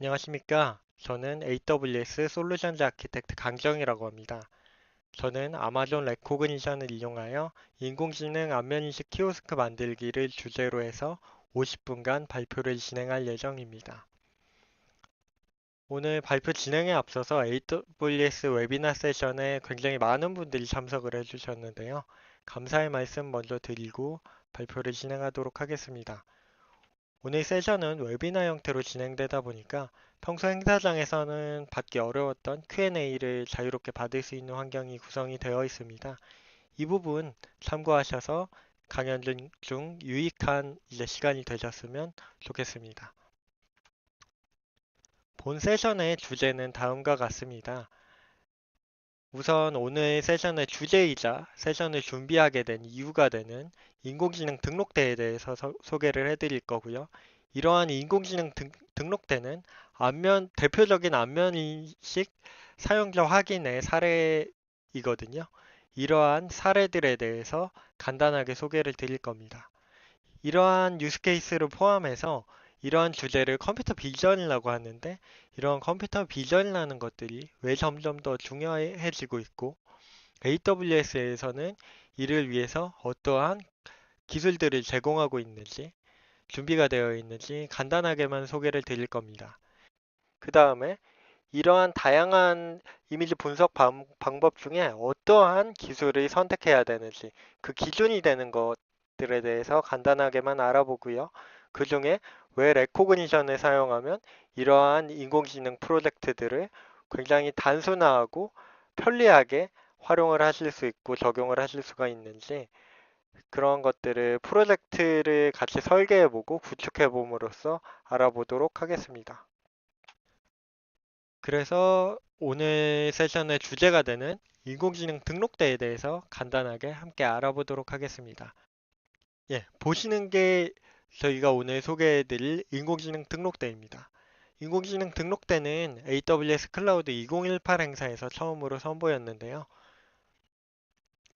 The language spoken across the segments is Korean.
안녕하십니까. 저는 AWS 솔루션즈 아키텍트 강정이라고 합니다. 저는 아마존 레코그니션을 이용하여 인공지능 안면인식 키오스크 만들기를 주제로 해서 50분간 발표를 진행할 예정입니다. 오늘 발표 진행에 앞서서 AWS 웨비나 세션에 굉장히 많은 분들이 참석을 해주셨는데요. 감사의 말씀 먼저 드리고 발표를 진행하도록 하겠습니다. 오늘 세션은 웨비나 형태로 진행되다 보니까 평소 행사장에서는 받기 어려웠던 Q&A를 자유롭게 받을 수 있는 환경이 구성이 되어 있습니다. 이 부분 참고하셔서 강연 중 유익한 시간이 되셨으면 좋겠습니다. 본 세션의 주제는 다음과 같습니다. 우선 오늘 세션의 주제이자 세션을 준비하게 된 이유가 되는 인공지능 등록대에 대해서 소개를 해드릴 거고요. 이러한 인공지능 등록대는 대표적인 안면인식 사용자 확인의 사례이거든요. 이러한 사례들에 대해서 간단하게 소개를 드릴 겁니다. 이러한 유스케이스를 포함해서 이러한 주제를 컴퓨터 비전이라고 하는데 이러한 컴퓨터 비전이라는 것들이 왜 점점 더 중요해지고 있고 AWS에서는 이를 위해서 어떠한 기술들을 제공하고 있는지 준비가 되어 있는지 간단하게만 소개를 드릴 겁니다. 그 다음에 이러한 다양한 이미지 분석 방법 중에 어떠한 기술을 선택해야 되는지 그 기준이 되는 것들에 대해서 간단하게만 알아보고요. 그 중에 왜 레코그니션을 사용하면 이러한 인공지능 프로젝트들을 굉장히 단순화하고 편리하게 활용을 하실 수 있고 적용을 하실 수가 있는지 그런 것들을 프로젝트를 같이 설계해보고 구축해봄으로써 알아보도록 하겠습니다. 그래서 오늘 세션의 주제가 되는 인공지능 등록대에 대해서 간단하게 함께 알아보도록 하겠습니다. 예, 보시는 게 저희가 오늘 소개해드릴 인공지능 등록대입니다. 인공지능 등록대는 AWS 클라우드 2018 행사에서 처음으로 선보였는데요.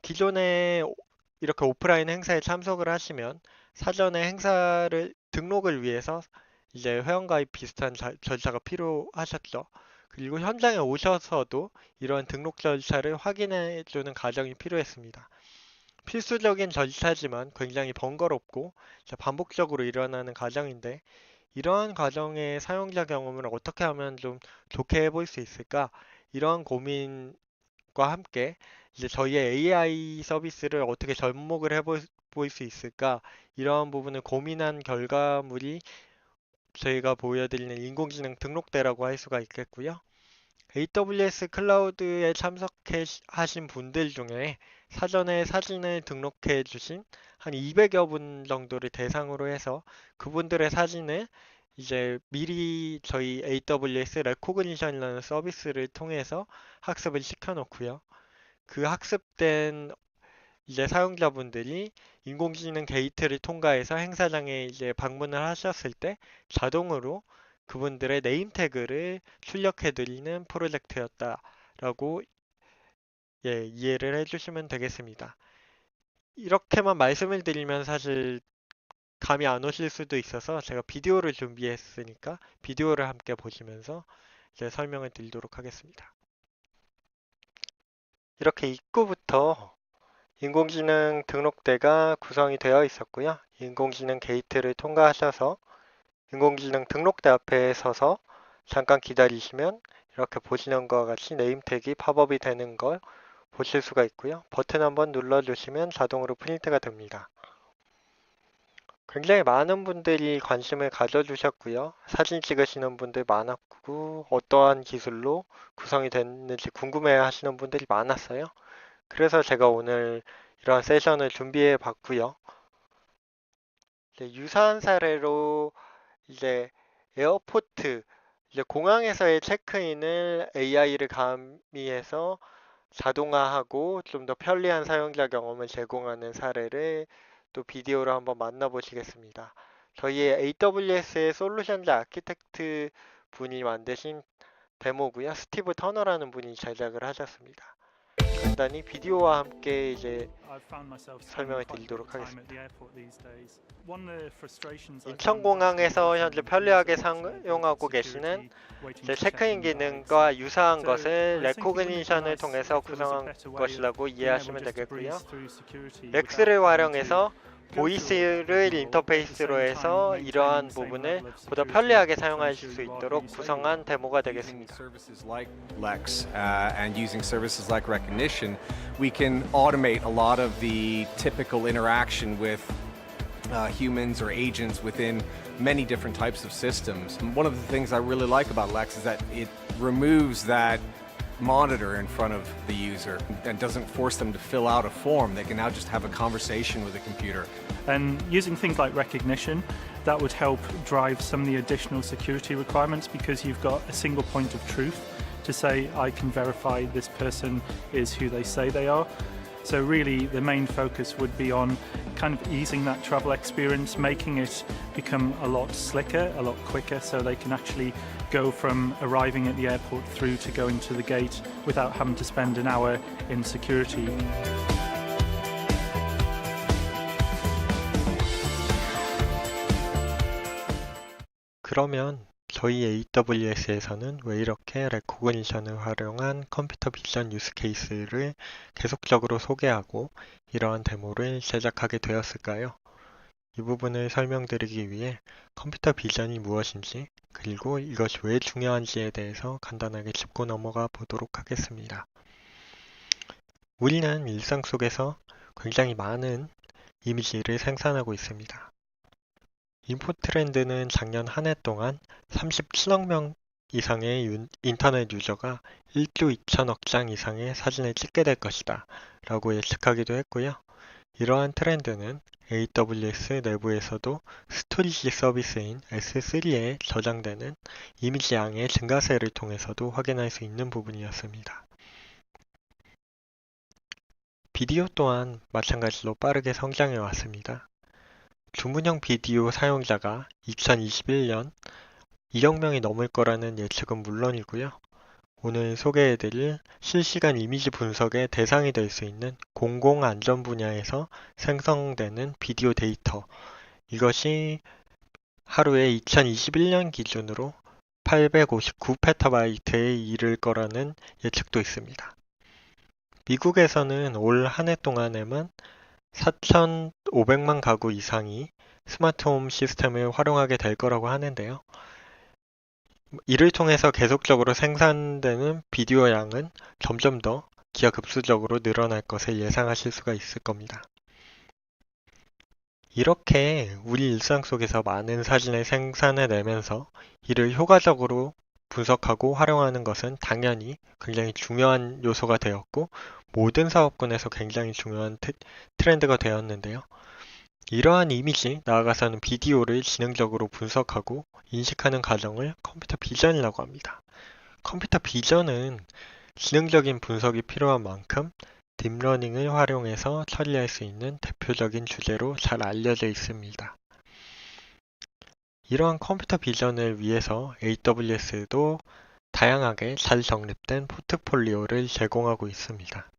기존에 이렇게 오프라인 행사에 참석을 하시면 사전에 행사를 등록을 위해서 이제 회원가입 비슷한 절차가 필요하셨죠. 그리고 현장에 오셔서도 이런 등록 절차를 확인해주는 과정이 필요했습니다. 필수적인 절차지만 굉장히 번거롭고 반복적으로 일어나는 과정인데 이러한 과정의 사용자 경험을 어떻게 하면 좀 좋게 해볼 수 있을까? 이러한 고민과 함께 이제 저희의 AI 서비스를 어떻게 접목을 해볼 수 있을까? 이러한 부분을 고민한 결과물이 저희가 보여드리는 인공지능 등록대라고 할 수가 있겠고요. AWS 클라우드에 참석하신 분들 중에 사전에 사진을 등록해 주신 한 200여 분 정도를 대상으로 해서 그분들의 사진을 이제 미리 저희 AWS 레코그니션이라는 서비스를 통해서 학습을 시켜 놓고요. 그 학습된 이제 사용자분들이 인공지능 게이트를 통과해서 행사장에 이제 방문을 하셨을 때 자동으로 그분들의 네임 태그를 출력해 드리는 프로젝트였다라고 이해를 해주시면 되겠습니다. 이렇게만 말씀을 드리면 사실 감이 안 오실 수도 있어서 제가 비디오를 준비했으니까 비디오를 함께 보시면서 이제 설명을 드리도록 하겠습니다. 이렇게 입구부터 인공지능 등록대가 구성이 되어 있었고요. 인공지능 게이트를 통과하셔서 인공지능 등록대 앞에 서서 잠깐 기다리시면 이렇게 보시는 것과 같이 네임택이 팝업이 되는 걸 보실 수가 있고요. 버튼 한번 눌러주시면 자동으로 프린트가 됩니다. 굉장히 많은 분들이 관심을 가져주셨고요. 사진 찍으시는 분들 많았고 어떠한 기술로 구성이 됐는지 궁금해 하시는 분들이 많았어요. 그래서 제가 오늘 이런 세션을 준비해 봤고요. 유사한 사례로 이제 에어포트, 이제 공항에서의 체크인을 AI를 가미해서 자동화하고 좀 더 편리한 사용자 경험을 제공하는 사례를 또 비디오로 한번 만나보시겠습니다. 저희의 AWS의 솔루션즈 아키텍트 분이 만드신 데모고요. 스티브 터너라는 분이 제작을 하셨습니다. 간단히 비디오와 함께 이제 I've found myself 설명을 spending quite a bit 드리도록 of time at 하겠습니다. the airport these days. One of the frustrations I found 인천공항에서 현재 편리하게 security, 사용하고 계시는 waiting 이제 to check 체크인 in bags. 기능과 유사한 So 것을 I was thinking, wouldn't it be 레코그니션을 nice 통해서 if there was a 구성한 better way of 것이라고 being able 이해하시면 just to 되겠고요. breeze through security without 렉스를 having to 활용해서 go through all that 보이스를 rigmarole, but at the 인터페이스로 same time 해서 maintaining 이러한 the same 부분을 level of 보다 security 편리하게 to 사용하실 ensure 수 you are who 있도록 you say you are. 구성한 데모가 Using 되겠습니다. services like Lex and using services like Recognition, we can automate a lot of the typical interaction with humans or agents within many different types of systems. And one of the things I really like about Lex is that it removes that monitor in front of the user and doesn't force them to fill out a form. They can now just have a conversation with the computer. And using things like recognition, that would help drive some of the additional security requirements because you've got a single point of truth to say, I can verify this person is who they say they are. So really the main focus would be on kind of easing that travel experience, making it become a lot slicker, a lot quicker, so they can actually go from arriving at the airport through to going to the gate without having to spend an hour in security. 그러면 저희 AWS에서는 왜 이렇게 레코그니션을 활용한 컴퓨터 비전 유스 케이스를 계속적으로 소개하고 이러한 데모를 제작하게 되었을까요? 이 부분을 설명드리기 위해 컴퓨터 비전이 무엇인지 그리고 이것이 왜 중요한지에 대해서 간단하게 짚고 넘어가 보도록 하겠습니다. 우리는 일상 속에서 굉장히 많은 이미지를 생산하고 있습니다. 인포트렌드는 작년 한 해 동안 37억 명 이상의 인터넷 유저가 1조 2천억 장 이상의 사진을 찍게 될 것이다 라고 예측하기도 했고요. 이러한 트렌드는 AWS 내부에서도 스토리지 서비스인 S3에 저장되는 이미지 양의 증가세를 통해서도 확인할 수 있는 부분이었습니다. 비디오 또한 마찬가지로 빠르게 성장해 왔습니다. 주문형 비디오 사용자가 2021년 2억 명이 넘을 거라는 예측은 물론이고요. 오늘 소개해드릴 실시간 이미지 분석의 대상이 될 수 있는 공공안전 분야에서 생성되는 비디오 데이터, 이것이 하루에 2021년 기준으로 859페타바이트에 이를 거라는 예측도 있습니다. 미국에서는 올 한 해 동안에만 4,500만 가구 이상이 스마트홈 시스템을 활용하게 될 거라고 하는데요. 이를 통해서 계속적으로 생산되는 비디오 양은 점점 더 기하급수적으로 늘어날 것을 예상하실 수가 있을 겁니다. 이렇게 우리 일상 속에서 많은 사진을 생산해내면서 이를 효과적으로 분석하고 활용하는 것은 당연히 굉장히 중요한 요소가 되었고 모든 사업군에서 굉장히 중요한 트렌드가 되었는데요. 이러한 이미지, 나아가서는 비디오를 지능적으로 분석하고 인식하는 과정을 컴퓨터 비전이라고 합니다. 컴퓨터 비전은 지능적인 분석이 필요한 만큼 딥러닝을 활용해서 처리할 수 있는 대표적인 주제로 잘 알려져 있습니다. 이러한 컴퓨터 비전을 위해서 AWS도 다양하게 잘 정립된 포트폴리오를 제공하고 있습니다.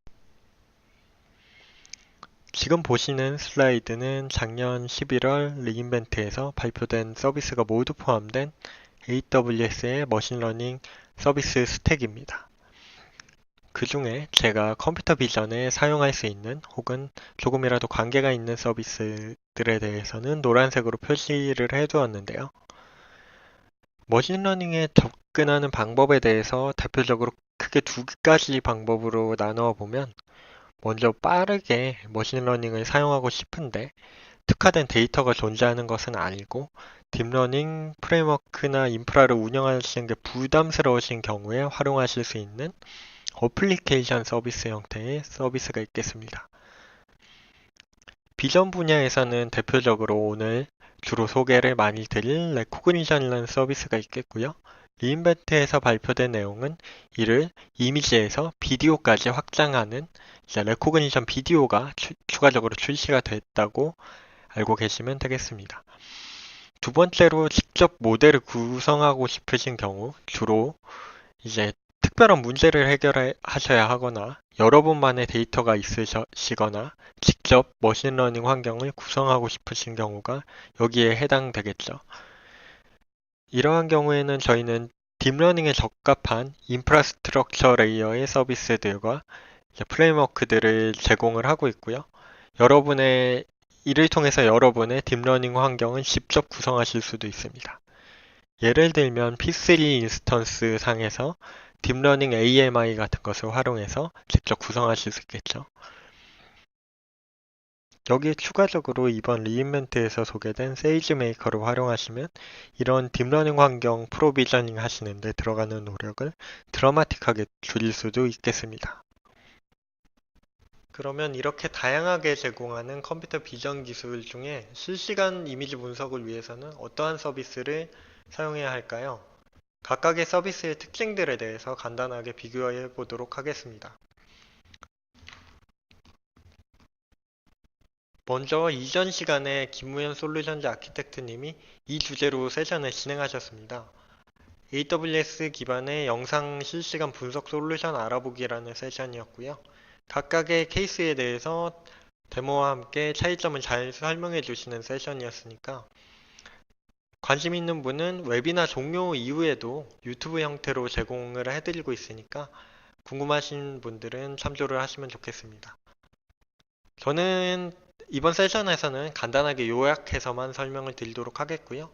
지금 보시는 슬라이드는 작년 11월 리인벤트에서 발표된 서비스가 모두 포함된 AWS의 머신러닝 서비스 스택입니다. 그 중에 제가 컴퓨터 비전에 사용할 수 있는 혹은 조금이라도 관계가 있는 서비스들에 대해서는 노란색으로 표시를 해두었는데요. 머신러닝에 접근하는 방법에 대해서 대표적으로 크게 두 가지 방법으로 나누어 보면 먼저 빠르게 머신러닝을 사용하고 싶은데 특화된 데이터가 존재하는 것은 아니고 딥러닝 프레임워크나 인프라를 운영하시는 게 부담스러우신 경우에 활용하실 수 있는 어플리케이션 서비스 형태의 서비스가 있겠습니다. 비전 분야에서는 대표적으로 오늘 주로 소개를 많이 드릴 레코그니션이라는 서비스가 있겠고요. 리인벤트에서 발표된 내용은 이를 이미지에서 비디오까지 확장하는 레코그니션 비디오가 추가적으로 출시가 됐다고 알고 계시면 되겠습니다. 두 번째로 직접 모델을 구성하고 싶으신 경우 주로 이제 특별한 문제를 해결하셔야 하거나 여러분만의 데이터가 있으시거나 직접 머신러닝 환경을 구성하고 싶으신 경우가 여기에 해당되겠죠. 이러한 경우에는 저희는 딥러닝에 적합한 인프라스트럭처 레이어의 서비스들과 프레임워크들을 제공을 하고 있고요. 이를 통해서 여러분의 딥러닝 환경을 직접 구성하실 수도 있습니다. 예를 들면 P3 인스턴스 상에서 딥러닝 AMI 같은 것을 활용해서 직접 구성하실 수 있겠죠. 여기에 추가적으로 이번 리인벤트에서 소개된 세이지메이커를 활용하시면 이런 딥러닝 환경 프로비저닝 하시는데 들어가는 노력을 드라마틱하게 줄일 수도 있겠습니다. 그러면 이렇게 다양하게 제공하는 컴퓨터 비전 기술 중에 실시간 이미지 분석을 위해서는 어떠한 서비스를 사용해야 할까요? 각각의 서비스의 특징들에 대해서 간단하게 비교해 보도록 하겠습니다. 먼저 이전 시간에 김무현 솔루션즈 아키텍트님이 이 주제로 세션을 진행하셨습니다. AWS 기반의 영상 실시간 분석 솔루션 알아보기라는 세션이었고요. 각각의 케이스에 대해서 데모와 함께 차이점을 잘 설명해 주시는 세션이었으니까 관심 있는 분은 웨비나 종료 이후에도 유튜브 형태로 제공을 해드리고 있으니까 궁금하신 분들은 참조를 하시면 좋겠습니다. 저는 이번 세션에서는 간단하게 요약해서만 설명을 드리도록 하겠고요.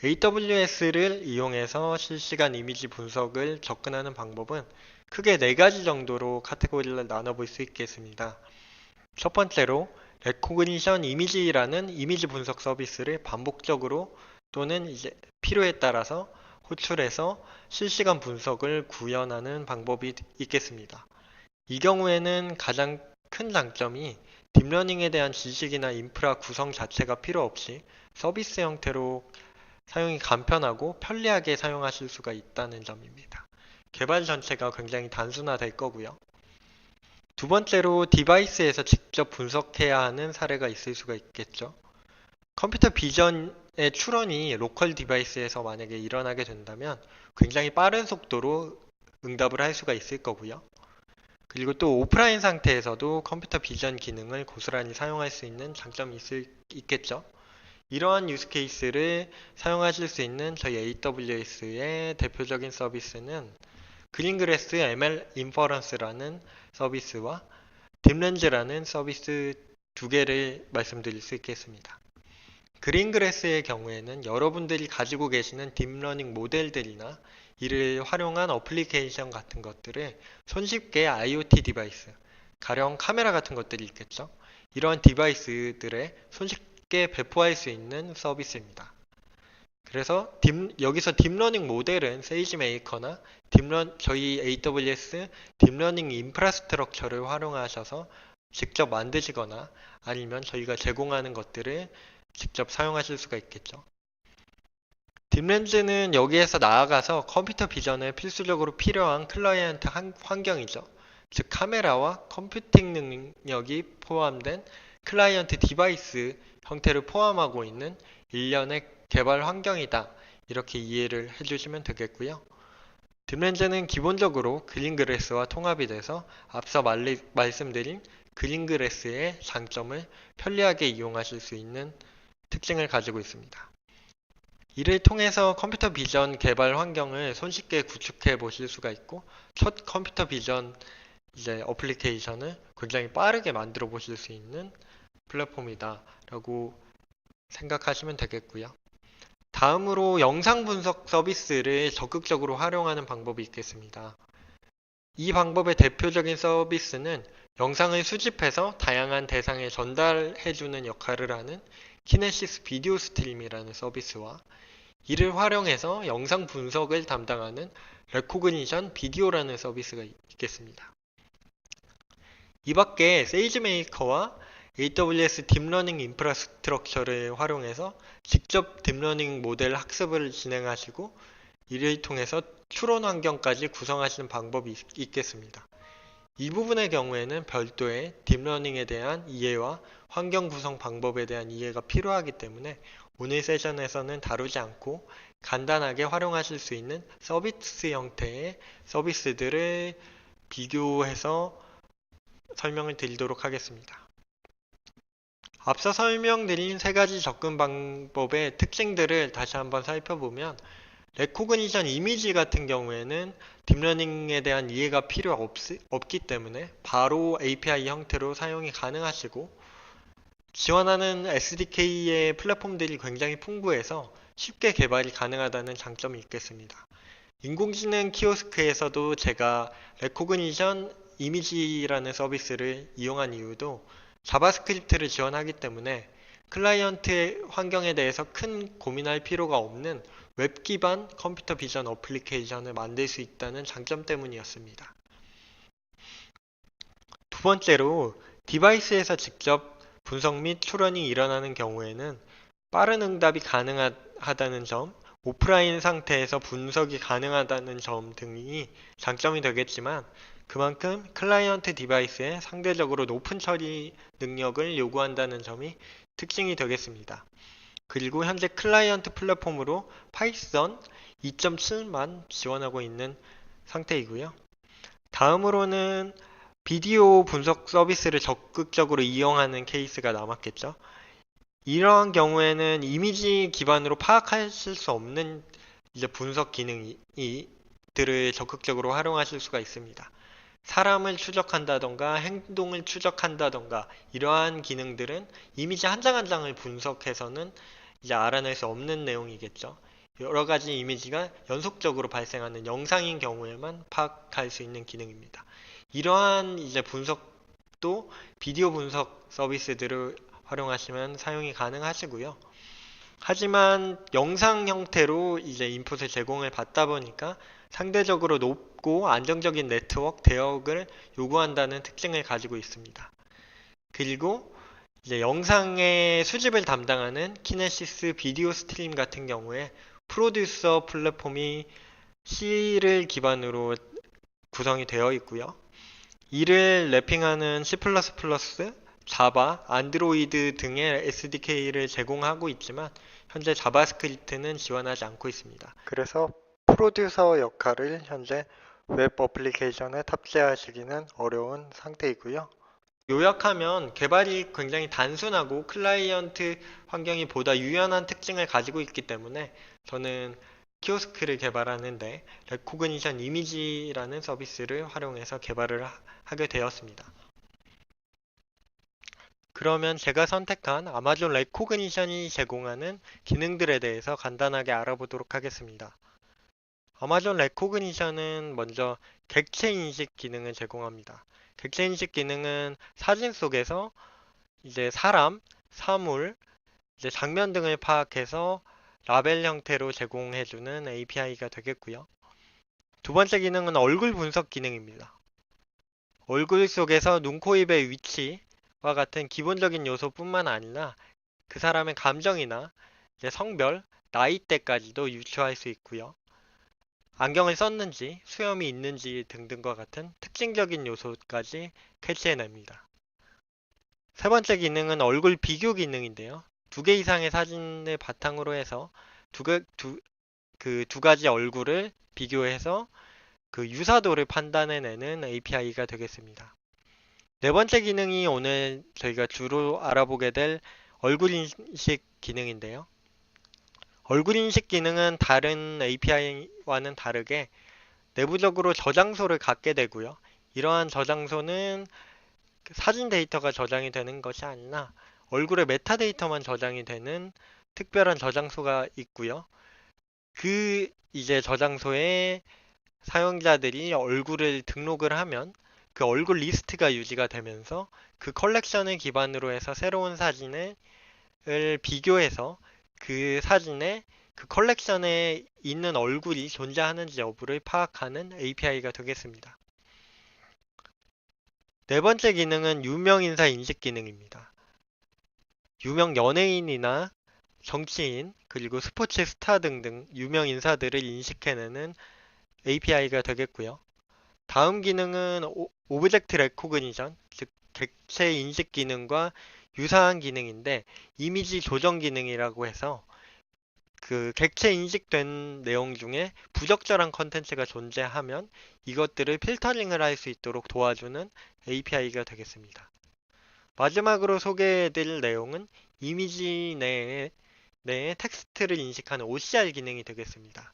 AWS를 이용해서 실시간 이미지 분석을 접근하는 방법은 크게 4가지 정도로 카테고리를 나눠볼 수 있겠습니다. 첫 번째로 레코그니션 이미지라는 이미지 분석 서비스를 반복적으로 또는 필요에 따라서 호출해서 실시간 분석을 구현하는 방법이 있겠습니다. 이 경우에는 가장 큰 장점이 딥러닝에 대한 지식이나 인프라 구성 자체가 필요 없이 서비스 형태로 사용이 간편하고 편리하게 사용하실 수가 있다는 점입니다. 개발 전체가 굉장히 단순화될 거고요. 두 번째로 디바이스에서 직접 분석해야 하는 사례가 있을 수가 있겠죠. 컴퓨터 비전의 출원이 로컬 디바이스에서 만약에 일어나게 된다면 굉장히 빠른 속도로 응답을 할 수가 있을 거고요. 그리고 또 오프라인 상태에서도 컴퓨터 비전 기능을 고스란히 사용할 수 있는 장점이 있겠죠. 이러한 유스 케이스를 사용하실 수 있는 저희 AWS의 대표적인 서비스는 그린그래스 ML 인퍼런스라는 서비스와 딥렌즈라는 서비스 두 개를 말씀드릴 수 있겠습니다. 그린그래스의 경우에는 여러분들이 가지고 계시는 딥러닝 모델들이나 이를 활용한 어플리케이션 같은 것들을 손쉽게 IoT 디바이스, 가령 카메라 같은 것들이 있겠죠. 이러한 디바이스들에 손쉽게 배포할 수 있는 서비스입니다. 그래서 여기서 딥러닝 모델은 세이지메이커나 저희 AWS 딥러닝 인프라스트럭처를 활용하셔서 직접 만드시거나 아니면 저희가 제공하는 것들을 직접 사용하실 수가 있겠죠. 딥렌즈는 여기에서 나아가서 컴퓨터 비전에 필수적으로 필요한 클라이언트 환경이죠. 즉 카메라와 컴퓨팅 능력이 포함된 클라이언트 디바이스 형태를 포함하고 있는 일련의 개발 환경이다. 이렇게 이해를 해주시면 되겠고요. 딥렌즈는 기본적으로 그린그래스와 통합이 돼서 앞서 말씀드린 그린그래스의 장점을 편리하게 이용하실 수 있는 특징을 가지고 있습니다. 이를 통해서 컴퓨터 비전 개발 환경을 손쉽게 구축해 보실 수가 있고 첫 컴퓨터 비전 어플리케이션을 굉장히 빠르게 만들어 보실 수 있는 플랫폼이다 라고 생각하시면 되겠고요. 다음으로 영상 분석 서비스를 적극적으로 활용하는 방법이 있겠습니다. 이 방법의 대표적인 서비스는 영상을 수집해서 다양한 대상에 전달해주는 역할을 하는 키네시스 비디오 스트림이라는 서비스와 이를 활용해서 영상 분석을 담당하는 레코그니션 비디오라는 서비스가 있겠습니다. 이 밖에 세이지메이커와 AWS 딥러닝 인프라스트럭처를 활용해서 직접 딥러닝 모델 학습을 진행하시고 이를 통해서 추론 환경까지 구성하시는 방법이 있겠습니다. 이 부분의 경우에는 별도의 딥러닝에 대한 이해와 환경 구성 방법에 대한 이해가 필요하기 때문에 오늘 세션에서는 다루지 않고 간단하게 활용하실 수 있는 서비스 형태의 서비스들을 비교해서 설명을 드리도록 하겠습니다. 앞서 설명드린 세 가지 접근 방법의 특징들을 다시 한번 살펴보면 레코그니션 이미지 같은 경우에는 딥러닝에 대한 이해가 필요 없기 때문에 바로 API 형태로 사용이 가능하시고 지원하는 SDK의 플랫폼들이 굉장히 풍부해서 쉽게 개발이 가능하다는 장점이 있겠습니다. 인공지능 키오스크에서도 제가 레코그니션 이미지라는 서비스를 이용한 이유도 자바스크립트를 지원하기 때문에 클라이언트 환경에 대해서 큰 고민할 필요가 없는 웹 기반 컴퓨터 비전 어플리케이션을 만들 수 있다는 장점 때문이었습니다. 두 번째로 디바이스에서 직접 분석 및 추론이 일어나는 경우에는 빠른 응답이 가능하다는 점, 오프라인 상태에서 분석이 가능하다는 점 등이 장점이 되겠지만 그만큼 클라이언트 디바이스에 상대적으로 높은 처리 능력을 요구한다는 점이 특징이 되겠습니다. 그리고 현재 클라이언트 플랫폼으로 파이썬 2.7만 지원하고 있는 상태이고요. 다음으로는 비디오 분석 서비스를 적극적으로 이용하는 케이스가 남았겠죠. 이러한 경우에는 이미지 기반으로 파악하실 수 없는 이제 분석 기능들을 적극적으로 활용하실 수가 있습니다. 사람을 추적한다던가 행동을 추적한다던가 이러한 기능들은 이미지 한 장 한 장을 분석해서는 이제 알아낼 수 없는 내용이겠죠. 여러 가지 이미지가 연속적으로 발생하는 영상인 경우에만 파악할 수 있는 기능입니다. 이러한 이제 분석도 비디오 분석 서비스들을 활용하시면 사용이 가능하시고요. 하지만 영상 형태로 이제 인풋을 제공을 받다 보니까 상대적으로 높고 안정적인 네트워크 대역을 요구한다는 특징을 가지고 있습니다. 그리고 이제 영상의 수집을 담당하는 키네시스 비디오 스트림 같은 경우에 프로듀서 플랫폼이 C를 기반으로 구성이 되어 있고요. 이를 랩핑하는 C++, 자바, 안드로이드 등의 SDK를 제공하고 있지만 현재 자바스크립트는 지원하지 않고 있습니다. 그래서 프로듀서 역할을 현재 웹 어플리케이션에 탑재하시기는 어려운 상태이고요. 요약하면 개발이 굉장히 단순하고 클라이언트 환경이 보다 유연한 특징을 가지고 있기 때문에 저는 키오스크를 개발하는데 레코그니션 이미지라는 서비스를 활용해서 개발을 하게 되었습니다. 그러면 제가 선택한 아마존 레코그니션이 제공하는 기능들에 대해서 간단하게 알아보도록 하겠습니다. 아마존 레코그니션은 먼저 객체 인식 기능을 제공합니다. 객체 인식 기능은 사진 속에서 이제 사람, 사물, 이제 장면 등을 파악해서 라벨 형태로 제공해주는 API가 되겠고요. 두 번째 기능은 얼굴 분석 기능입니다. 얼굴 속에서 눈, 코, 입의 위치와 같은 기본적인 요소뿐만 아니라 그 사람의 감정이나 이제 성별, 나이대까지도 유추할 수 있고요. 안경을 썼는지, 수염이 있는지 등등과 같은 특징적인 요소까지 캐치해냅니다. 세 번째 기능은 얼굴 비교 기능인데요. 두 개 이상의 사진을 바탕으로 해서 두 가지 얼굴을 비교해서 그 유사도를 판단해내는 API가 되겠습니다. 네 번째 기능이 오늘 저희가 주로 알아보게 될 얼굴 인식 기능인데요. 얼굴 인식 기능은 다른 API와는 다르게 내부적으로 저장소를 갖게 되고요. 이러한 저장소는 사진 데이터가 저장이 되는 것이 아니라 얼굴의 메타데이터만 저장이 되는 특별한 저장소가 있고요. 그 이제 저장소에 사용자들이 얼굴을 등록을 하면 그 얼굴 리스트가 유지가 되면서 그 컬렉션을 기반으로 해서 새로운 사진을 비교해서 그 사진에 그 컬렉션에 있는 얼굴이 존재하는지 여부를 파악하는 API가 되겠습니다. 네 번째 기능은 유명 인사 인식 기능입니다. 유명 연예인이나 정치인 그리고 스포츠 스타 등등 유명 인사들을 인식해내는 API가 되겠고요. 다음 기능은 오브젝트 레코그니션, 즉 객체 인식 기능과 유사한 기능인데 이미지 조정 기능이라고 해서 그 객체 인식된 내용 중에 부적절한 컨텐츠가 존재하면 이것들을 필터링을 할 수 있도록 도와주는 API가 되겠습니다. 마지막으로 소개해드릴 내용은 이미지 내에 텍스트를 인식하는 OCR 기능이 되겠습니다.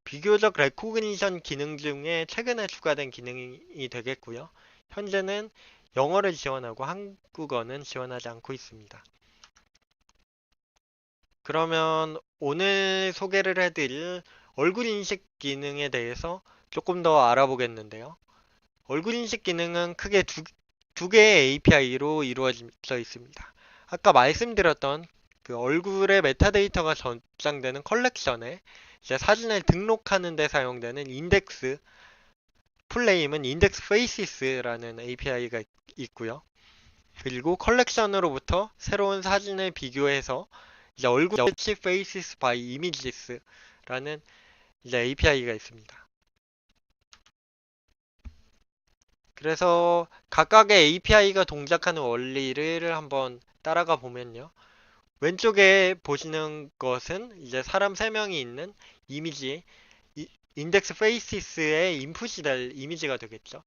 비교적 레코그니션 기능 중에 최근에 추가된 기능이 되겠고요. 현재는 영어를 지원하고 한국어는 지원하지 않고 있습니다. 그러면 오늘 소개를 해드릴 얼굴 인식 기능에 대해서 조금 더 알아보겠는데요. 얼굴 인식 기능은 크게 두 개의 API로 이루어져 있습니다. 아까 말씀드렸던 그 얼굴의 메타데이터가 저장되는 컬렉션에 이제 사진을 등록하는 데 사용되는 인덱스 풀네임은 인덱스 페이시스라는 API가 있고요. 그리고 컬렉션으로부터 새로운 사진을 비교해서 이제 얼굴 search faces by images라는 이제 API가 있습니다. 그래서 각각의 API가 동작하는 원리를 한번 따라가 보면요. 왼쪽에 보시는 것은 이제 사람 3명이 있는 이미지, 인덱스 페이시스의 인풋이 될 이미지가 되겠죠.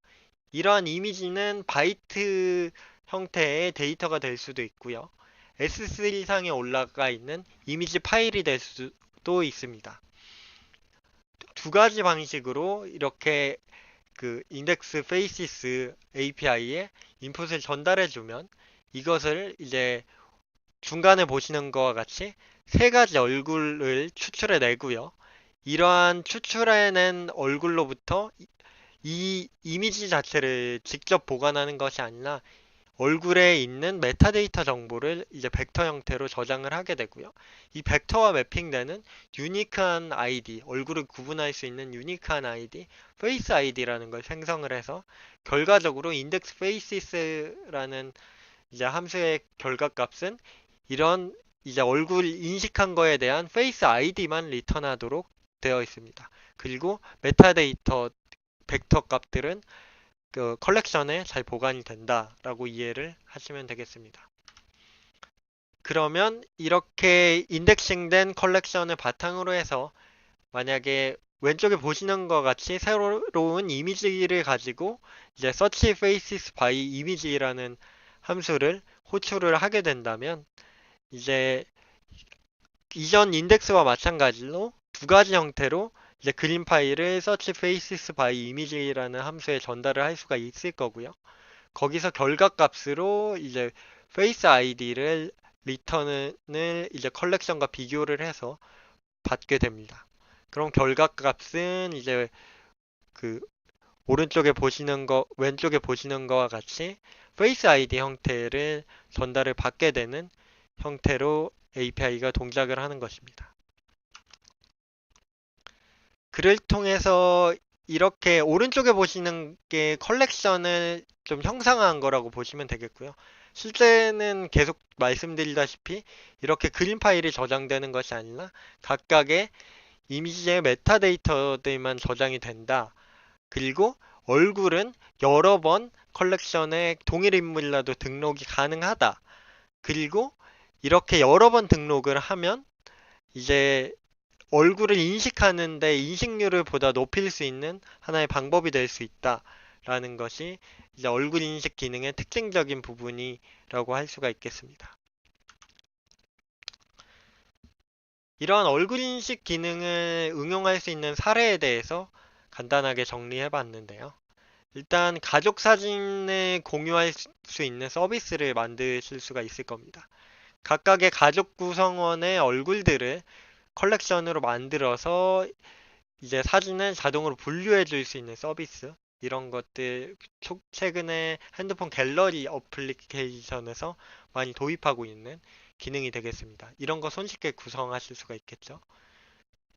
이러한 이미지는 바이트 형태의 데이터가 될 수도 있고요. S3 이상에 올라가 있는 이미지 파일이 될 수도 있습니다. 두 가지 방식으로 이렇게 그 인덱스 페이시스 API에 인풋을 전달해주면 이것을 이제 중간에 보시는 것과 같이 세 가지 얼굴을 추출해내고요. 이러한 추출해낸 얼굴로부터 이 이미지 자체를 직접 보관하는 것이 아니라 얼굴에 있는 메타데이터 정보를 이제 벡터 형태로 저장을 하게 되고요. 이 벡터와 매핑되는 유니크한 아이디, 얼굴을 구분할 수 있는 유니크한 아이디, 페이스 아이디라는 걸 생성을 해서 결과적으로 인덱스 페이시스라는 이제 함수의 결과값은 이런 이제 얼굴 인식한 거에 대한 페이스 아이디만 리턴하도록 되어 있습니다. 그리고 메타데이터 벡터 값들은 그 컬렉션에 잘 보관이 된다라고 이해를 하시면 되겠습니다. 그러면 이렇게 인덱싱된 컬렉션을 바탕으로 해서 만약에 왼쪽에 보시는 것 같이 새로운 이미지를 가지고 이제 search faces by image라는 함수를 호출을 하게 된다면 이제 이전 인덱스와 마찬가지로 두 가지 형태로 이제 그림 파일을 search faces by image라는 함수에 전달을 할 수가 있을 거고요. 거기서 결과값으로 이제 face id를 리턴을 이제 컬렉션과 비교를 해서 받게 됩니다. 그럼 결과값은 이제 그 오른쪽에 보시는 거, 왼쪽에 보시는 거와 같이 face id 형태를 전달을 받게 되는 형태로 API가 동작을 하는 것입니다. 글을 통해서 이렇게 오른쪽에 보시는 게 컬렉션을 좀 형상화한 거라고 보시면 되겠고요. 실제는 계속 말씀드리다시피 이렇게 그림 파일이 저장되는 것이 아니라 각각의 이미지의 메타데이터들만 저장이 된다. 그리고 얼굴은 여러 번 컬렉션에 동일 인물이라도 등록이 가능하다. 그리고 이렇게 여러 번 등록을 하면 이제 얼굴을 인식하는데 인식률을 보다 높일 수 있는 하나의 방법이 될 수 있다라는 것이 이제 얼굴 인식 기능의 특징적인 부분이라고 할 수가 있겠습니다. 이러한 얼굴 인식 기능을 응용할 수 있는 사례에 대해서 간단하게 정리해 봤는데요. 일단 가족 사진을 공유할 수 있는 서비스를 만드실 수가 있을 겁니다. 각각의 가족 구성원의 얼굴들을 컬렉션으로 만들어서 이제 사진을 자동으로 분류해 줄 수 있는 서비스, 이런 것들 최근에 핸드폰 갤러리 어플리케이션에서 많이 도입하고 있는 기능이 되겠습니다. 이런 거 손쉽게 구성하실 수가 있겠죠.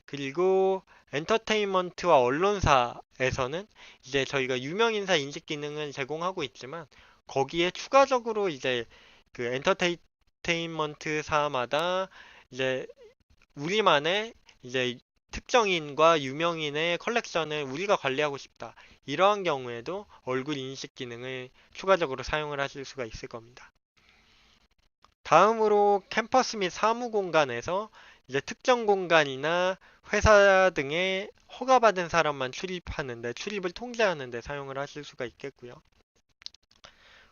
그리고 엔터테인먼트와 언론사에서는 이제 저희가 유명인사 인식 기능을 제공하고 있지만 거기에 추가적으로 이제 그 엔터테인먼트사마다 이제 우리만의 이제 특정인과 유명인의 컬렉션을 우리가 관리하고 싶다. 이러한 경우에도 얼굴 인식 기능을 추가적으로 사용을 하실 수가 있을 겁니다. 다음으로 캠퍼스 및 사무 공간에서 이제 특정 공간이나 회사 등에 허가받은 사람만 출입하는데, 출입을 통제하는데 사용을 하실 수가 있겠고요.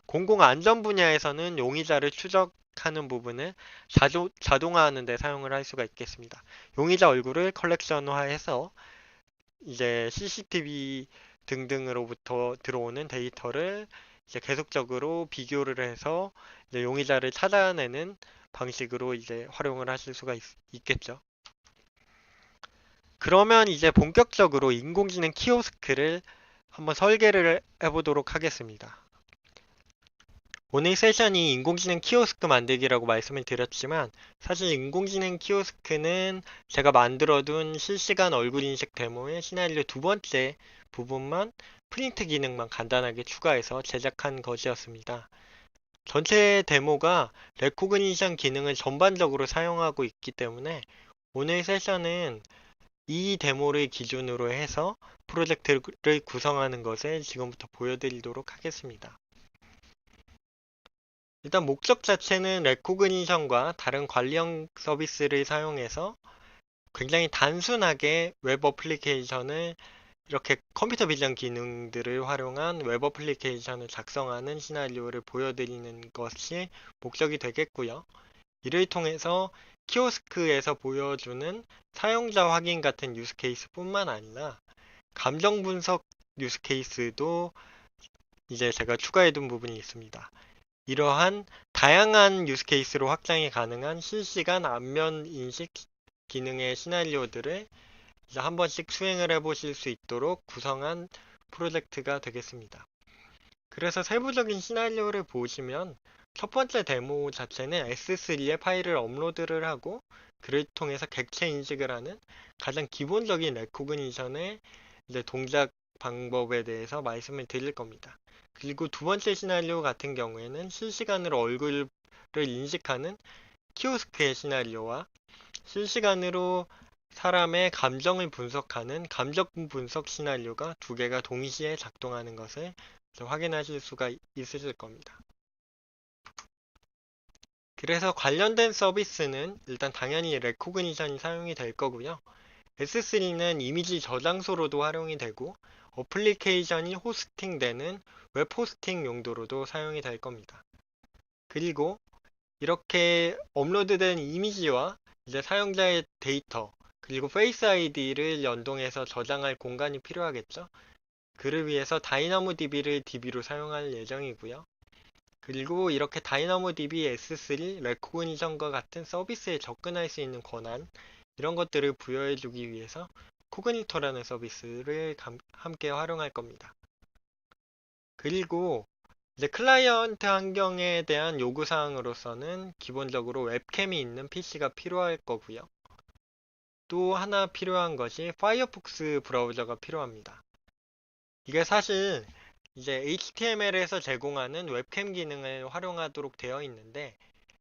공공안전 분야에서는 용의자를 추적하는 부분을 자동화하는 데 사용을 할 수가 있겠습니다. 용의자 얼굴을 컬렉션화해서 이제 CCTV 등등으로부터 들어오는 데이터를 이제 계속적으로 비교를 해서 이제 용의자를 찾아내는 방식으로 이제 활용을 하실 수가 있겠죠. 그러면 이제 본격적으로 인공지능 키오스크를 한번 설계를 해보도록 하겠습니다. 오늘 세션이 인공지능 키오스크 만들기라고 말씀을 드렸지만, 사실 인공지능 키오스크는 제가 만들어둔 실시간 얼굴 인식 데모의 시나리오 두 번째 부분만, 프린트 기능만 간단하게 추가해서 제작한 것이었습니다. 전체 데모가 레코그니션 기능을 전반적으로 사용하고 있기 때문에 오늘 세션은 이 데모를 기준으로 해서 프로젝트를 구성하는 것을 지금부터 보여드리도록 하겠습니다. 일단 목적 자체는 레코그니션과 다른 관련 서비스를 사용해서 굉장히 단순하게 웹 어플리케이션을, 이렇게 컴퓨터 비전 기능들을 활용한 웹 어플리케이션을 작성하는 시나리오를 보여드리는 것이 목적이 되겠고요. 이를 통해서 키오스크에서 보여주는 사용자 확인 같은 유스 케이스 뿐만 아니라 감정 분석 유스 케이스도 이제 제가 추가해둔 부분이 있습니다. 이러한 다양한 유스 케이스로 확장이 가능한 실시간 안면 인식 기능의 시나리오들을 이제 한 번씩 수행을 해보실 수 있도록 구성한 프로젝트가 되겠습니다. 그래서 세부적인 시나리오를 보시면 첫 번째 데모 자체는 S3에 파일을 업로드를 하고 그를 통해서 객체 인식을 하는 가장 기본적인 레코그니션의 이제 동작 방법에 대해서 말씀을 드릴 겁니다. 그리고 두 번째 시나리오 같은 경우에는 실시간으로 얼굴을 인식하는 키오스크의 시나리오와 실시간으로 사람의 감정을 분석하는 감정 분석 시나리오가 두 개가 동시에 작동하는 것을 확인하실 수가 있으실 겁니다. 그래서 관련된 서비스는 일단 당연히 레코그니션이 사용이 될 거고요. S3는 이미지 저장소로도 활용이 되고 어플리케이션이 호스팅되는 웹 호스팅 용도로도 사용이 될 겁니다. 그리고 이렇게 업로드된 이미지와 이제 사용자의 데이터 그리고 페이스 아이디를 연동해서 저장할 공간이 필요하겠죠. 그를 위해서 다이나모DB를 DB로 사용할 예정이고요. 그리고 이렇게 다이나모DB S3 레코그니션과 같은 서비스에 접근할 수 있는 권한, 이런 것들을 부여해주기 위해서 코그니터라는 서비스를 함께 활용할 겁니다. 그리고 이제 클라이언트 환경에 대한 요구사항으로서는 기본적으로 웹캠이 있는 PC가 필요할 거고요. 또 하나 필요한 것이 파이어폭스 브라우저가 필요합니다. 이게 사실 이제 HTML에서 제공하는 웹캠 기능을 활용하도록 되어 있는데,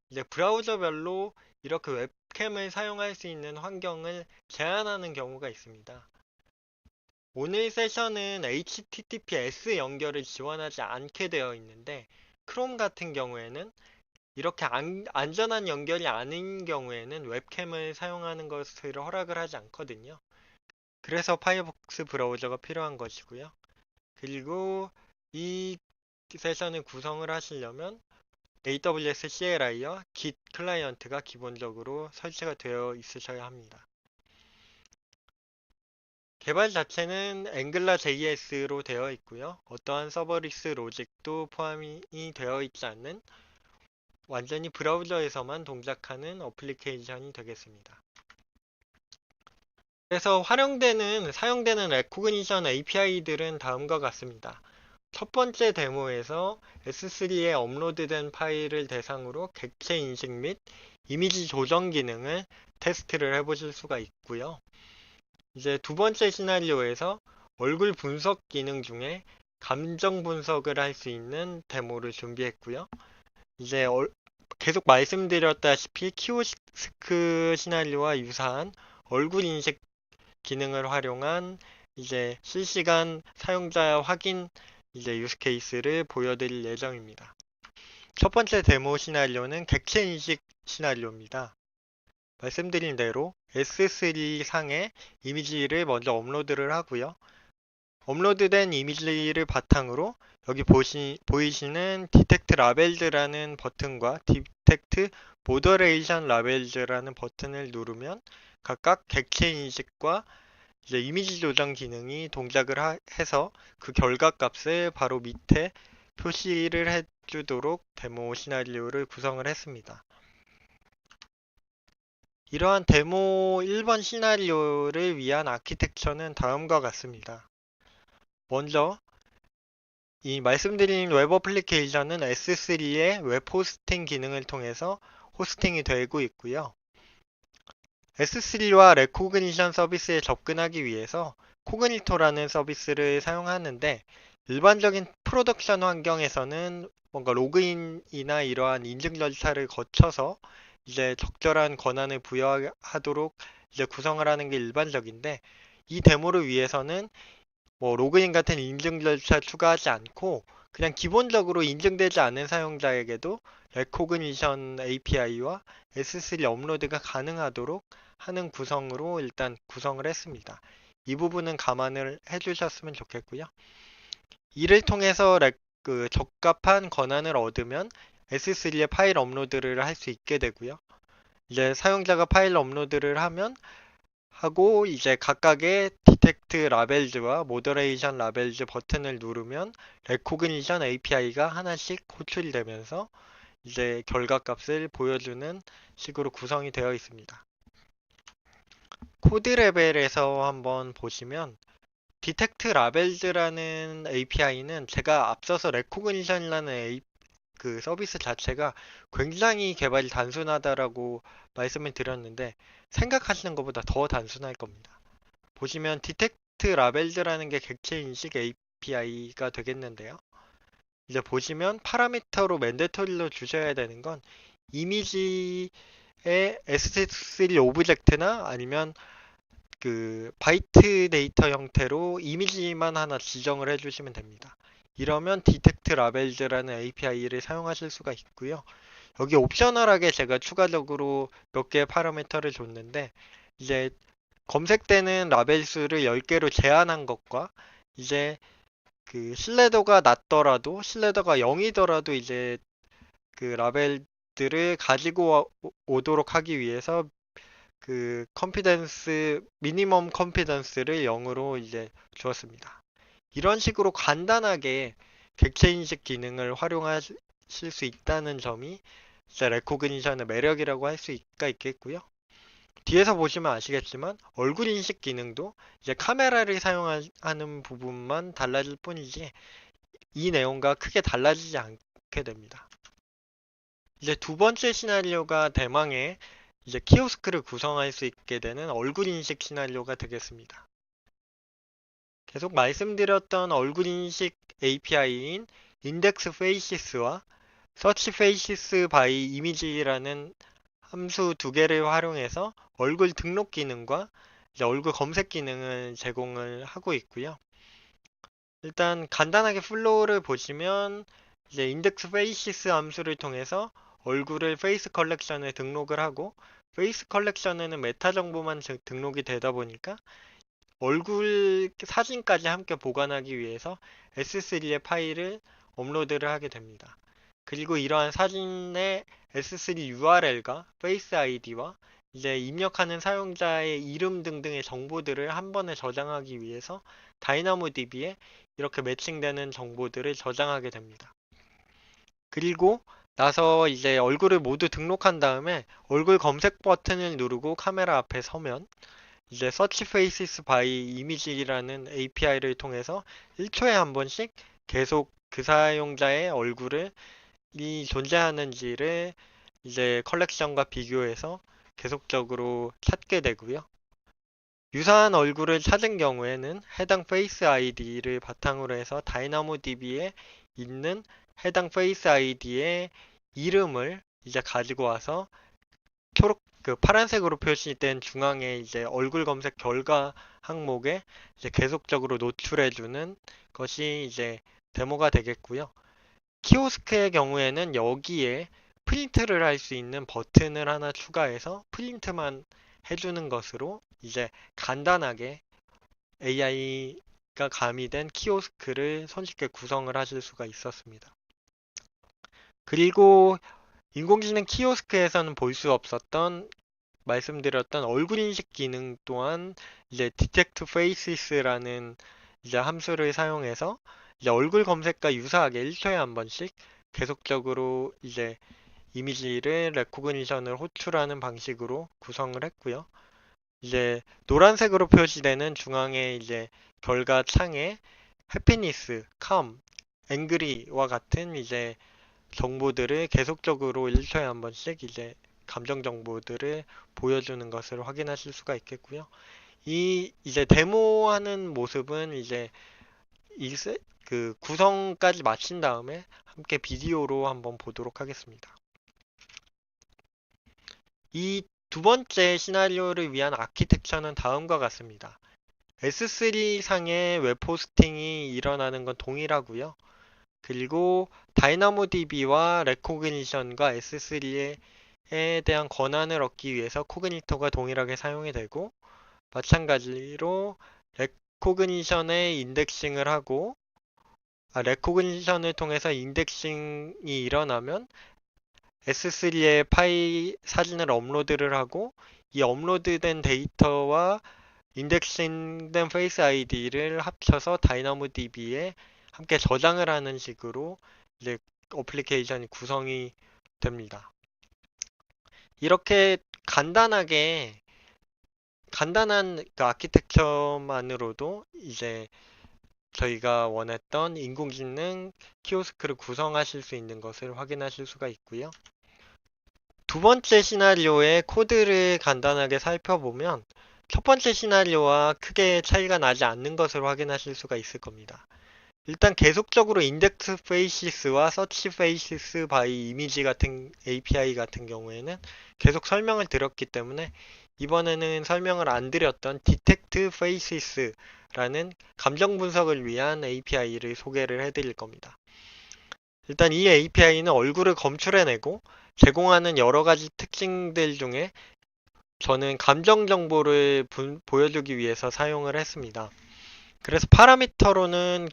이제 브라우저별로 이렇게 웹캠을 사용할 수 있는 환경을 제한하는 경우가 있습니다. 오늘 세션은 HTTPS 연결을 지원하지 않게 되어 있는데, 크롬 같은 경우에는 이렇게 안전한 연결이 아닌 경우에는 웹캠을 사용하는 것을 허락을 하지 않거든요. 그래서 파이어폭스 브라우저가 필요한 것이고요. 그리고 이 세션을 구성을 하시려면 AWS CLI와 Git 클라이언트가 기본적으로 설치가 되어 있으셔야 합니다. 개발 자체는 앵글라 JS로 되어 있고요. 어떠한 서버리스 로직도 포함이 되어 있지 않는 완전히 브라우저에서만 동작하는 어플리케이션이 되겠습니다. 그래서 사용되는 레코그니션 API들은 다음과 같습니다. 첫 번째 데모에서 S3에 업로드된 파일을 대상으로 객체 인식 및 이미지 조정 기능을 테스트를 해보실 수가 있고요. 이제 두 번째 시나리오에서 얼굴 분석 기능 중에 감정 분석을 할 수 있는 데모를 준비했고요. 이제 계속 말씀드렸다시피 키오스크 시나리오와 유사한 얼굴 인식 기능을 활용한 이제 실시간 사용자 확인 이제 유스 케이스를 보여드릴 예정입니다. 첫 번째 데모 시나리오는 객체 인식 시나리오입니다. 말씀드린 대로 S3 상에 이미지를 먼저 업로드를 하고요. 업로드된 이미지를 바탕으로 여기 보이시는 디텍트 라벨즈라는 버튼과 디텍트 모더레이션 라벨즈라는 버튼을 누르면 각각 객체 인식과 이제 이미지 조정 기능이 동작을 해서 그 결과값을 바로 밑에 표시를 해주도록 데모 시나리오를 구성을 했습니다. 이러한 데모 1번 시나리오를 위한 아키텍처는 다음과 같습니다. 먼저 이 말씀드린 웹 어플리케이션은 S3의 웹 호스팅 기능을 통해서 호스팅이 되고 있고요. S3와 레코그니션 서비스에 접근하기 위해서 코그니토라는 서비스를 사용하는데 일반적인 프로덕션 환경에서는 뭔가 로그인이나 이러한 인증 절차를 거쳐서 이제 적절한 권한을 부여하도록 이제 구성을 하는 게 일반적인데 이 데모를 위해서는 뭐 로그인 같은 인증 절차 추가하지 않고 그냥 기본적으로 인증되지 않은 사용자에게도 레코그니션 API와 S3 업로드가 가능하도록 하는 구성으로 일단 구성을 했습니다. 이 부분은 감안을 해주셨으면 좋겠고요. 이를 통해서 적합한 권한을 얻으면 S3에 파일 업로드를 할 수 있게 되고요. 이제 사용자가 파일 업로드를 하고 이제 각각의 디텍트 라벨즈와 모더레이션 라벨즈 버튼을 누르면 레코그니션 API가 하나씩 호출이 되면서 이제 결과값을 보여주는 식으로 구성이 되어 있습니다. 코드 레벨에서 한번 보시면 디텍트 라벨즈라는 API는 제가 앞서서 레코그니션이라는 그 서비스 자체가 굉장히 개발이 단순하다라고 말씀을 드렸는데 생각하시는 것보다 더 단순할 겁니다. 보시면 디텍트 라벨즈라는 게 객체 인식 API가 되겠는데요. 이제 보시면 파라미터로 맨데토리로 주셔야 되는 건 이미지의 S3 오브젝트나 아니면 그 바이트 데이터 형태로 이미지만 하나 지정을 해주시면 됩니다. 이러면 디텍트 라벨즈라는 API를 사용하실 수가 있고요. 여기 옵셔널하게 제가 추가적으로 몇 개의 파라미터를 줬는데 이제 검색되는 라벨 수를 10개로 제한한 것과 이제 그 신뢰도가 낮더라도 신뢰도가 0이더라도 이제 그 라벨들을 가지고 오도록 하기 위해서 그 미니멈 컨피던스를 0으로 이제 주었습니다. 이런 식으로 간단하게 객체 인식 기능을 활용하실 수 있다는 점이 진짜 레코그니션의 매력이라고 할 수가 있겠고요. 뒤에서 보시면 아시겠지만 얼굴 인식 기능도 이제 카메라를 사용하는 부분만 달라질 뿐이지 이 내용과 크게 달라지지 않게 됩니다. 이제 두 번째 시나리오가 대망의 이제 키오스크를 구성할 수 있게 되는 얼굴 인식 시나리오가 되겠습니다. 계속 말씀드렸던 얼굴 인식 API인 index faces와 search faces by image라는 함수 두 개를 활용해서 얼굴 등록 기능과 이제 얼굴 검색 기능을 제공을 하고 있고요. 일단 간단하게 플로우를 보시면 이제 index faces 함수를 통해서 얼굴을 페이스 컬렉션에 등록을 하고 페이스 컬렉션에는 메타 정보만 등록이 되다 보니까 얼굴 사진까지 함께 보관하기 위해서 S3의 파일을 업로드를 하게 됩니다. 그리고 이러한 사진의 S3 URL과 페이스 아이디와 이제 입력하는 사용자의 이름 등등의 정보들을 한 번에 저장하기 위해서 다이나모DB에 이렇게 매칭되는 정보들을 저장하게 됩니다. 그리고 나서 이제 얼굴을 모두 등록한 다음에 얼굴 검색 버튼을 누르고 카메라 앞에 서면 이제 Search Faces by Image라는 API를 통해서 1초에 한 번씩 계속 그 사용자의 얼굴이 존재하는지를 이제 컬렉션과 비교해서 계속적으로 찾게 되고요. 유사한 얼굴을 찾은 경우에는 해당 페이스 아이디를 바탕으로 해서 다이나모DB에 있는 해당 페이스 아이디의 이름을 이제 가지고 와서 파란색으로 표시된 중앙에 이제 얼굴 검색 결과 항목에 이제 계속적으로 노출해주는 것이 이제 데모가 되겠고요. 키오스크의 경우에는 여기에 프린트를 할 수 있는 버튼을 하나 추가해서 프린트만 해주는 것으로 이제 간단하게 AI가 가미된 키오스크를 손쉽게 구성을 하실 수가 있었습니다. 그리고 인공지능 키오스크에서는 볼 수 없었던 말씀드렸던 얼굴 인식 기능 또한 이제 detect faces라는 이제 함수를 사용해서 이제 얼굴 검색과 유사하게 1초에 한 번씩 계속적으로 이제 이미지를 레코그니션을 호출하는 방식으로 구성을 했고요. 이제 노란색으로 표시되는 중앙에 이제 결과 창에 해피니스, 캄, 앵그리와 같은 이제 정보들을 계속적으로 1초에 한 번씩 이제 감정 정보들을 보여주는 것을 확인하실 수가 있겠고요. 이 이제 데모하는 모습은 이제 그 구성까지 마친 다음에 함께 비디오로 한번 보도록 하겠습니다. 이 두 번째 시나리오를 위한 아키텍처는 다음과 같습니다. S3 상의 웹 호스팅이 일어나는 건 동일하고요. 그리고 다이나모DB와 레코그니션과 S3에 대한 권한을 얻기 위해서 코그니터가 동일하게 사용이 되고, 마찬가지로 레코그니션의 인덱싱을 하고, 레코그니션을 통해서 인덱싱이 일어나면 S3에 파일 사진을 업로드를 하고, 이 업로드된 데이터와 인덱싱된 페이스 아이디를 합쳐서 다이나모DB에 함께 저장을 하는 식으로 이제 어플리케이션이 구성이 됩니다. 이렇게 간단한 그 아키텍처만으로도 이제 저희가 원했던 인공지능 키오스크를 구성하실 수 있는 것을 확인하실 수가 있고요. 두 번째 시나리오의 코드를 간단하게 살펴보면 첫 번째 시나리오와 크게 차이가 나지 않는 것을 확인하실 수가 있을 겁니다. 일단 계속적으로 인덱스 페이시스와 서치 페이시스 바이 이미지 같은 API 같은 경우에는 계속 설명을 드렸기 때문에 이번에는 설명을 안 드렸던 detect faces라는 감정 분석을 위한 API를 소개를 해드릴 겁니다. 일단 이 API는 얼굴을 검출해내고 제공하는 여러 가지 특징들 중에 저는 감정 정보를 보여주기 위해서 사용을 했습니다. 그래서 파라미터로는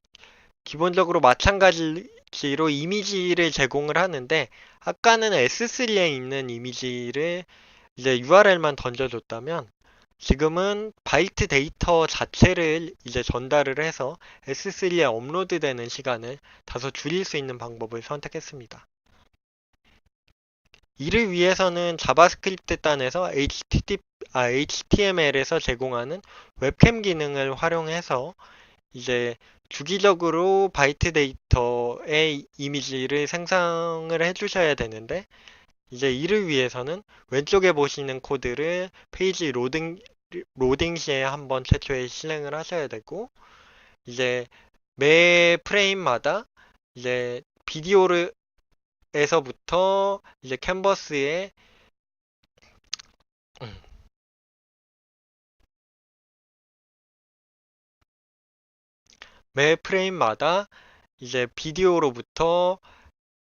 기본적으로 마찬가지로 이미지를 제공을 하는데, 아까는 S3에 있는 이미지를 이제 URL만 던져줬다면 지금은 바이트 데이터 자체를 이제 전달을 해서 S3에 업로드되는 시간을 다소 줄일 수 있는 방법을 선택했습니다. 이를 위해서는 자바스크립트 단에서 HTML에서 제공하는 웹캠 기능을 활용해서 이제 주기적으로 바이트 데이터의 이미지를 생성을 해주셔야 되는데, 이제 이를 위해서는 왼쪽에 보시는 코드를 페이지 로딩 시에 한번 최초에 실행을 하셔야 되고, 이제 매 프레임마다 이제 비디오에서부터 이제 캔버스에 매 프레임마다 이제 비디오로부터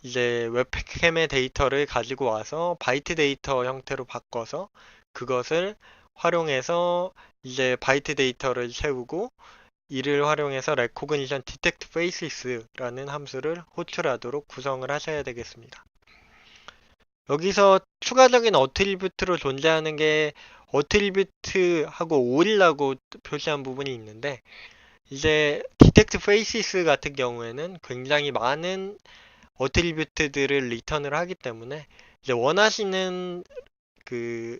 이제 웹캠의 데이터를 가지고 와서 바이트 데이터 형태로 바꿔서 그것을 활용해서 이제 바이트 데이터를 채우고, 이를 활용해서 recognition detect faces라는 함수를 호출하도록 구성을 하셔야 되겠습니다. 여기서 추가적인 어트리뷰트로 존재하는 게 어트리뷰트하고 all이라고 표시한 부분이 있는데, 이제 detect faces 같은 경우에는 굉장히 많은 어트리뷰트들을 리턴을 하기 때문에 이제 원하시는 그,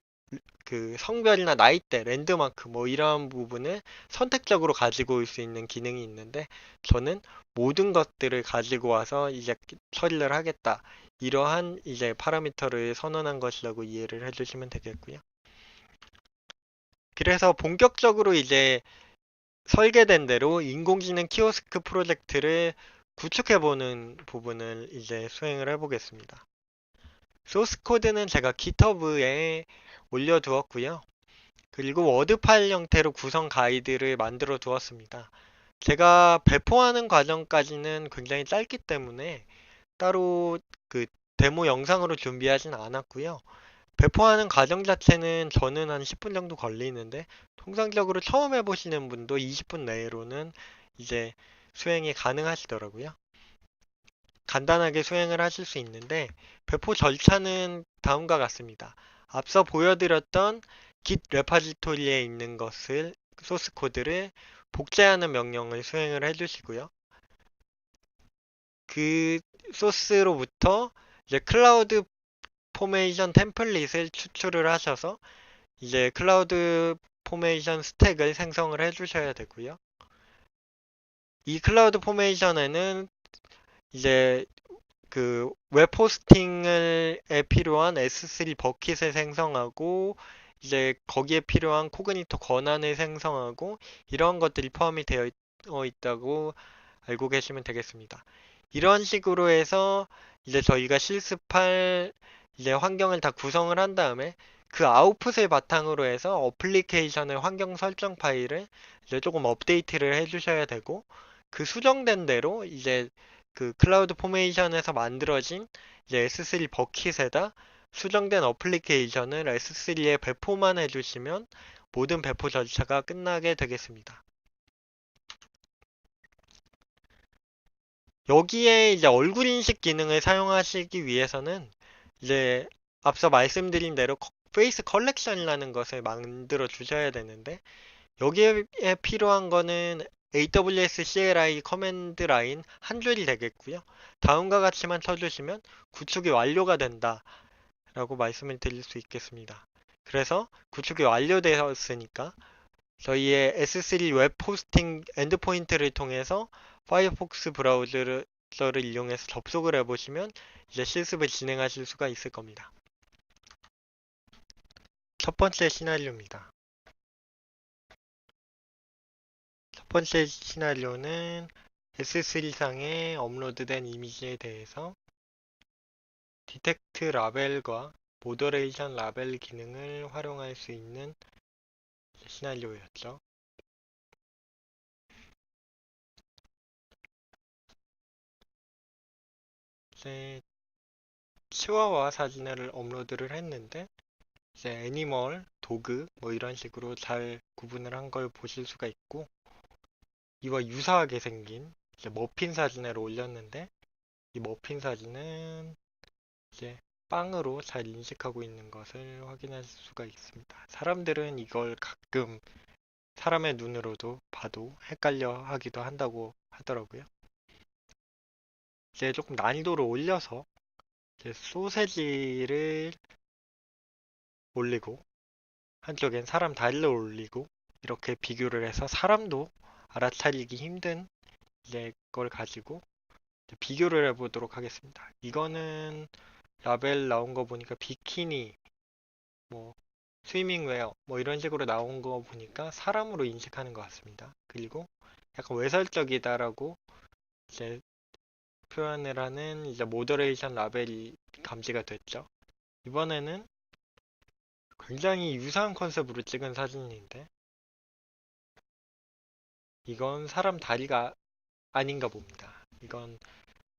그 성별이나 나이대, 랜드마크 뭐 이런 부분을 선택적으로 가지고 올 수 있는 기능이 있는데, 저는 모든 것들을 가지고 와서 이제 처리를 하겠다, 이러한 이제 파라미터를 선언한 것이라고 이해를 해주시면 되겠고요. 그래서 본격적으로 이제 설계된 대로 인공지능 키오스크 프로젝트를 구축해보는 부분을 이제 수행을 해보겠습니다. 소스 코드는 제가 GitHub에 올려두었고요. 그리고 워드 파일 형태로 구성 가이드를 만들어 두었습니다. 제가 배포하는 과정까지는 굉장히 짧기 때문에 따로 그 데모 영상으로 준비하진 않았고요. 배포하는 과정 자체는 저는 한 10분 정도 걸리는데 통상적으로 처음 해보시는 분도 20분 내로는 이제 수행이 가능하시더라고요. 간단하게 수행을 하실 수 있는데 배포 절차는 다음과 같습니다. 앞서 보여드렸던 git 레파지토리에 있는 것을 소스 코드를 복제하는 명령을 수행을 해주시고요. 그 소스로부터 이제 클라우드 포메이션 템플릿을 추출을 하셔서 이제 클라우드 포메이션 스택을 생성을 해주셔야 되고요. 이 클라우드 포메이션에는 이제 그 웹 호스팅에 필요한 S3 버킷을 생성하고 이제 거기에 필요한 코그니토 권한을 생성하고 이런 것들이 포함이 되어 있다고 알고 계시면 되겠습니다. 이런 식으로 해서 이제 저희가 실습할 이제 환경을 다 구성을 한 다음에 그 아웃풋을 바탕으로 해서 어플리케이션의 환경 설정 파일을 이제 조금 업데이트를 해주셔야 되고 그 수정된 대로 이제 그 클라우드 포메이션에서 만들어진 이제 S3 버킷에다 수정된 어플리케이션을 S3에 배포만 해주시면 모든 배포 절차가 끝나게 되겠습니다. 여기에 이제 얼굴 인식 기능을 사용하시기 위해서는 이제 앞서 말씀드린 대로 페이스 컬렉션이라는 것을 만들어 주셔야 되는데 여기에 필요한 거는 AWS CLI 커맨드 라인 한 줄이 되겠고요. 다음과 같이만 쳐주시면 구축이 완료가 된다 라고 말씀을 드릴 수 있겠습니다. 그래서 구축이 완료되었으니까 저희의 S3 웹 호스팅 엔드포인트를 통해서 파이어폭스 브라우저를 이용해서 접속을 해보시면 이제 실습을 진행하실 수가 있을 겁니다. 첫 번째 시나리오입니다. 첫 번째 시나리오는 S3상에 업로드된 이미지에 대해서 디텍트 라벨과 모더레이션 라벨 기능을 활용할 수 있는 시나리오였죠. 이제 치와와 사진을 업로드를 했는데 이제 애니멀, 도그 뭐 이런 식으로 잘 구분을 한 걸 보실 수가 있고 이와 유사하게 생긴 이제 머핀 사진을 올렸는데 이 머핀 사진은 이제 빵으로 잘 인식하고 있는 것을 확인할 수가 있습니다. 사람들은 이걸 가끔 사람의 눈으로도 봐도 헷갈려 하기도 한다고 하더라고요. 이제 조금 난이도를 올려서 이제 소세지를 올리고 한쪽엔 사람 다리를 올리고 이렇게 비교를 해서 사람도 알아차리기 힘든 이제 걸 가지고 이제 비교를 해보도록 하겠습니다. 이거는 라벨 나온 거 보니까 비키니, 뭐 스위밍웨어, 뭐 이런 식으로 나온 거 보니까 사람으로 인식하는 것 같습니다. 그리고 약간 외설적이다라고 이제 표현을 하는 이제 모더레이션 라벨이 감지가 됐죠. 이번에는 굉장히 유사한 컨셉으로 찍은 사진인데 이건 사람 다리가 아닌가 봅니다. 이건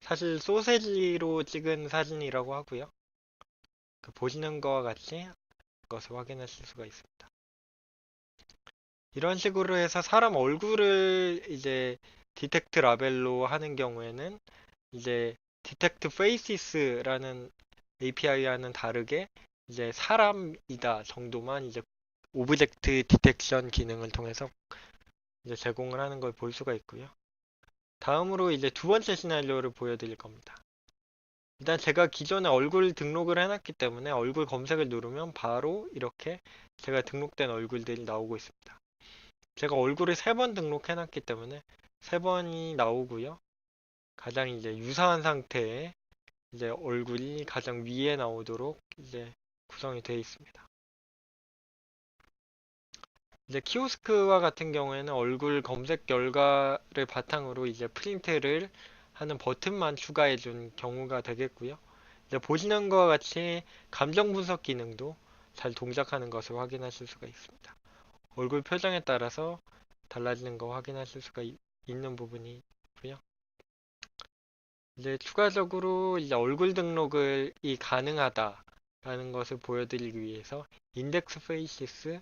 사실 소세지로 찍은 사진이라고 하고요. 그 보시는 것과 같이 것을 확인하실 수가 있습니다. 이런 식으로 해서 사람 얼굴을 이제 디텍트 라벨로 하는 경우에는 이제 디텍트 페이시스라는 API와는 다르게 이제 사람이다 정도만 이제 오브젝트 디텍션 기능을 통해서 이제 제공을 하는 걸 볼 수가 있고요. 다음으로 이제 두 번째 시나리오를 보여드릴 겁니다. 일단 제가 기존에 얼굴 등록을 해놨기 때문에 얼굴 검색을 누르면 바로 이렇게 제가 등록된 얼굴들이 나오고 있습니다. 제가 얼굴을 3번 등록해놨기 때문에 3번이 나오고요. 가장 이제 유사한 상태의 이제 얼굴이 가장 위에 나오도록 이제 구성이 되어 있습니다. 이제 키오스크와 같은 경우에는 얼굴 검색 결과를 바탕으로 이제 프린트를 하는 버튼만 추가해 준 경우가 되겠고요. 이제 보시는 것과 같이 감정 분석 기능도 잘 동작하는 것을 확인하실 수가 있습니다. 얼굴 표정에 따라서 달라지는 거 확인하실 수가 있는 부분이 있고요. 이제 추가적으로 이제 얼굴 등록이 가능하다라는 것을 보여드리기 위해서 인덱스 페이시스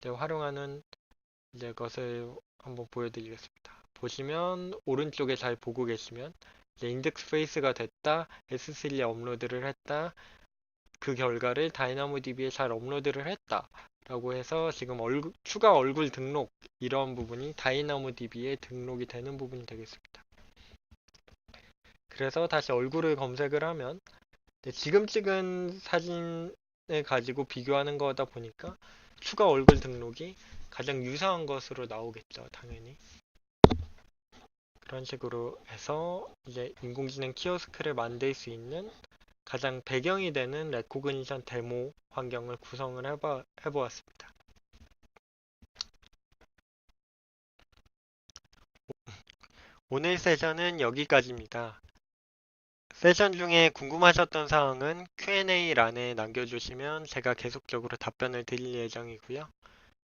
활용하는 이제 것을 한번 보여드리겠습니다. 보시면 오른쪽에 잘 보고 계시면 이제 인덱스 페이스가 됐다, S3에 업로드를 했다, 그 결과를 다이나모DB에 잘 업로드를 했다 라고 해서 지금 추가 얼굴 등록 이런 부분이 다이나모DB에 등록이 되는 부분이 되겠습니다. 그래서 다시 얼굴을 검색을 하면 지금 찍은 사진을 가지고 비교하는 거다 보니까 추가 얼굴 등록이 가장 유사한 것으로 나오겠죠, 당연히. 그런 식으로 해서 이제 인공지능 키오스크를 만들 수 있는 가장 배경이 되는 레코그니션 데모 환경을 구성을 해보았습니다. 오늘 세션은 여기까지입니다. 세션 중에 궁금하셨던 사항은 Q&A란에 남겨주시면 제가 계속적으로 답변을 드릴 예정이고요.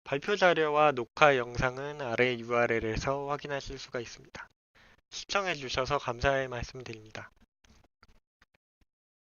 발표 자료와 녹화 영상은 아래 URL에서 확인하실 수가 있습니다. 시청해주셔서 감사의 말씀드립니다.